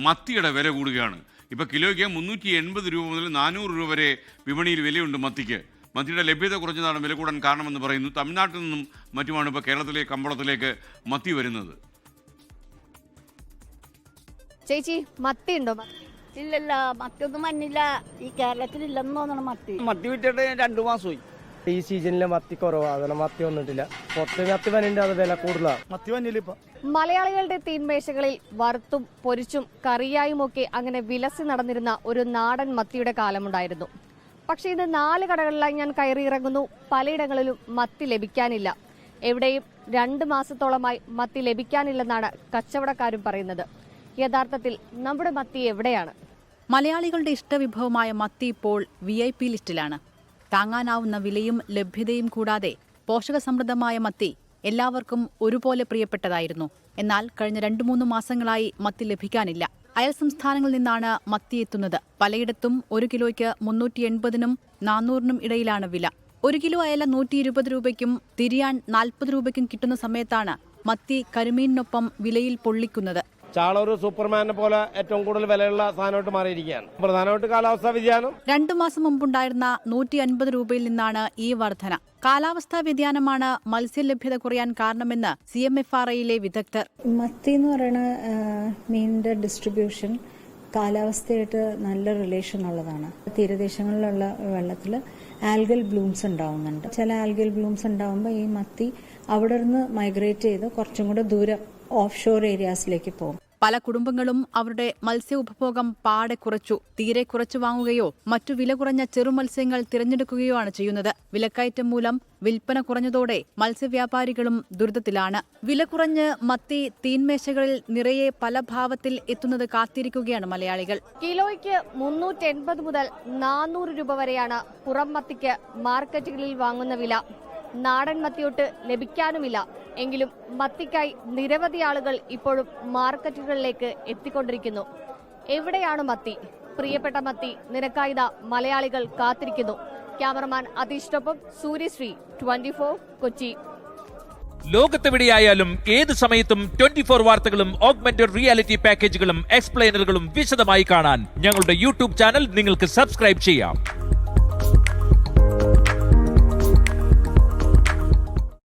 മത്തിയുടെ വില കൂടുകയാണ്. ഇപ്പോൾ കിലോയ്ക്ക് 380 രൂപ മുതൽ 400 രൂപ വരെ വിപണിയിൽ വിലയുണ്ട് മത്തിക്ക്. മത്തിയുടെ ലഭ്യത കുറഞ്ഞതാണ് വില കൂടാൻ കാരണമെന്ന് പറയുന്നു. തമിഴ്നാട്ടിൽ നിന്നും മറ്റുമാണ് ഇപ്പോൾ കേരളത്തിലേക്ക് കമ്പോളത്തിലേക്ക് മത്തി വരുന്നത്. ചേച്ചി മത്തി ഉണ്ടോ? ഇല്ലല്ല, മത്തിയൊന്നും മഞ്ഞില്ല. ഈ കേരളത്തിലില്ലെന്ന് തോന്നണം മത്തി. മത്തി വിറ്റിട്ട് 2 മാസമായി. ഈ സീസണിലെ മത്തി കുറവാണ്, മത്തി വന്നിട്ടില്ല. പുറത്ത് മത്തി വന്നിട്ട് അത് വില കൂടുതലാണ്. മത്തി വന്നില്ല ഇപ്പൊ. മലയാളികളുടെ തീൻമേശകളിൽ വറുത്തും പൊരിച്ചും കറിയായും ഒക്കെ അങ്ങനെ വിലസി നടന്നിരുന്ന ഒരു നാടൻ മത്തിയുടെ കാലമുണ്ടായിരുന്നു. പക്ഷെ ഇത് 4 കടകളിലായി ഞാൻ കയറിയിറങ്ങുന്നു. പലയിടങ്ങളിലും മത്തി ലഭിക്കാനില്ല. എവിടെയും 2 മാസത്തോളമായി മത്തി ലഭിക്കാനില്ലെന്നാണ് കച്ചവടക്കാരും പറയുന്നത്. യഥാർത്ഥത്തിൽ നമ്മുടെ മത്തി എവിടെയാണ്? മലയാളികളുടെ ഇഷ്ടവിഭവമായ മത്തി ഇപ്പോൾ VIP ലിസ്റ്റിലാണ്. താങ്ങാനാവുന്ന വിലയും ലഭ്യതയും കൂടാതെ പോഷകസമൃദ്ധമായ മത്തി എല്ലാവർക്കും ഒരുപോലെ പ്രിയപ്പെട്ടതായിരുന്നു. എന്നാൽ കഴിഞ്ഞ 2-3 മാസങ്ങളായി മത്തി ലഭിക്കാനില്ല. അയൽ സംസ്ഥാനങ്ങളിൽ നിന്നാണ് മത്തി എത്തുന്നത്. പലയിടത്തും 1 കിലോയ്ക്ക് 380-നും 400-നും ഇടയിലാണ് വില. 1 കിലോ അയല 120 രൂപയ്ക്കും തിരിയാൻ 40 രൂപയ്ക്കും കിട്ടുന്ന സമയത്താണ് മത്തി കരിമീനിനൊപ്പം വിലയിൽ പൊള്ളിക്കുന്നത്. ചാള ഒരു സൂപ്പർമാനെ പോലെ ഏറ്റവും കൂടുതൽ വിലയുള്ള സാധനമായിട്ട് മാറിയിരിക്കുകയാണ്. പ്രധാനമായിട്ട് കാലാവസ്ഥാ വ്യതിയാനം. 2 മാസം മുമ്പുണ്ടായിരുന്ന 150 രൂപയിൽ നിന്നാണ് ഈ വർധന. കാലാവസ്ഥാ വ്യതിയാനമാണ് മത്സ്യലഭ്യത കുറയാൻ കാരണമെന്ന് CMFRAയിലെ വിദഗ്ധർ. മത്തി എന്ന് പറയുന്ന മീനിന്റെ ഡിസ്ട്രിബ്യൂഷൻ കാലാവസ്ഥയായിട്ട് നല്ല റിലേഷൻ ഉള്ളതാണ്. തീരദേശങ്ങളിലുള്ള വെള്ളത്തിൽ ആൽഗൽ ബ്ലൂംസ് ഉണ്ടാവുന്നുണ്ട്. ചില ആൽഗൽ ബ്ലൂംസ് ഉണ്ടാവുമ്പോൾ ഈ മത്തി അവിടെ നിന്ന് മൈഗ്രേറ്റ് ചെയ്ത് കുറച്ചും കൂടെ ദൂരം ഓഫ് ഷോർ ഏരിയാസിലേക്ക് പോകും. പല കുടുംബങ്ങളും അവരുടെ മത്സ്യ ഉപഭോഗം പാടെ കുറച്ചു. തീരെ കുറച്ചു വാങ്ങുകയോ മറ്റു വില കുറഞ്ഞ ചെറുമത്സ്യങ്ങൾ തിരഞ്ഞെടുക്കുകയോ ആണ് ചെയ്യുന്നത്. വിലക്കയറ്റം മൂലം വിൽപ്പന കുറഞ്ഞതോടെ മത്സ്യവ്യാപാരികളും ദുരിതത്തിലാണ്. വില കുറഞ്ഞ് മത്തി തീൻമേശകളിൽ നിറയെ പല ഭാവത്തിൽ എത്തുന്നത് കാത്തിരിക്കുകയാണ് മലയാളികൾ. കിലോയ്ക്ക് 380 മുതൽ 400 രൂപ വരെയാണ് പുറം മത്തിക്ക് മാർക്കറ്റുകളിൽ വാങ്ങുന്ന വില. നാടൻ മത്തിയൊട്ട് ലഭിക്കാനുമില്ല. എങ്കിലും മത്തിക്കായി നിരവധി ആളുകൾ ഇപ്പോഴും മാർക്കറ്റുകളിലേക്ക് എത്തിക്കൊണ്ടിരിക്കുന്നു. എവിടെയാണ് മത്തി? പ്രിയപ്പെട്ട മത്തി നിനക്കായിത മലയാളികൾ കാത്തിരിക്കുന്നു. ക്യാമറമാൻ അതീഷിനൊപ്പം സൂര്യശ്രീ, 24 കൊച്ചി. ലോകത്തെവിടെയായാലും ഏത് സമയത്തും 24 വാർത്തകളും ഓഗ്മെന്റഡ് റിയാലിറ്റി പാക്കേജുകളും എക്സ്പ്ലെയിനറുകളും വിശദമായി കാണാൻ ഞങ്ങളുടെ YouTube ചാനൽ നിങ്ങൾക്ക് സബ്സ്ക്രൈബ് ചെയ്യാം.